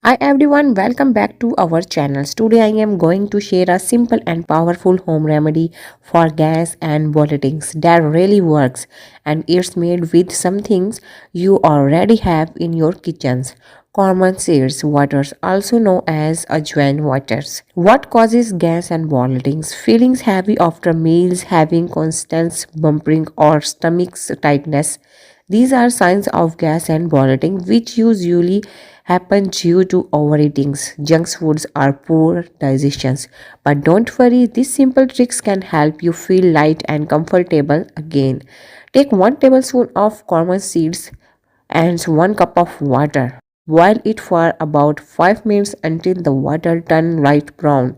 Hi everyone, welcome back to our channel. Today I am going to share a simple and powerful home remedy for gas and bloating that really works, and it's made with some things you already have in your kitchens. Common seeds waters, also known as Ajwain waters. What causes gas and bloating? Feelings heavy after meals, having constant bumping or stomach tightness. These are signs of gas and bloating, which usually happen due to overeating, junk foods, or poor digestions. But don't worry, these simple tricks can help you feel light and comfortable again. Take 1 tablespoon of common seeds and 1 cup of water. Boil it for about 5 minutes until the water turns light brown.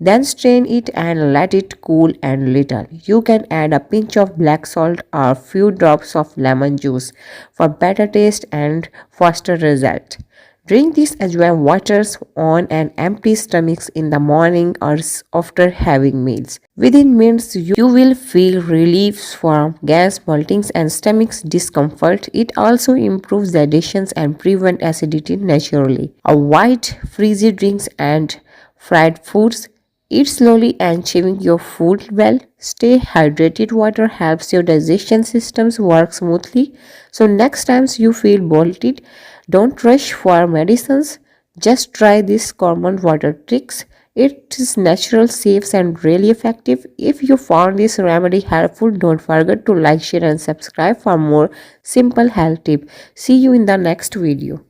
Then strain it and let it cool and little. You can add a pinch of black salt or a few drops of lemon juice for better taste and faster result. Drink these Ajwain waters on an empty stomach in the morning or after having meals. Within minutes, you will feel relief from gas, bloating, and stomach discomfort. It also improves digestion and prevents acidity naturally. Avoid frizzy drinks and fried foods. Eat slowly and chewing your food well. Stay hydrated. Water helps your digestion systems work smoothly. So next times you feel bloated, don't rush for medicines. Just try these common water tricks. It is natural, safe, and really effective. If you found this remedy helpful, don't forget to like, share, and subscribe for more simple health tips. See you in the next video.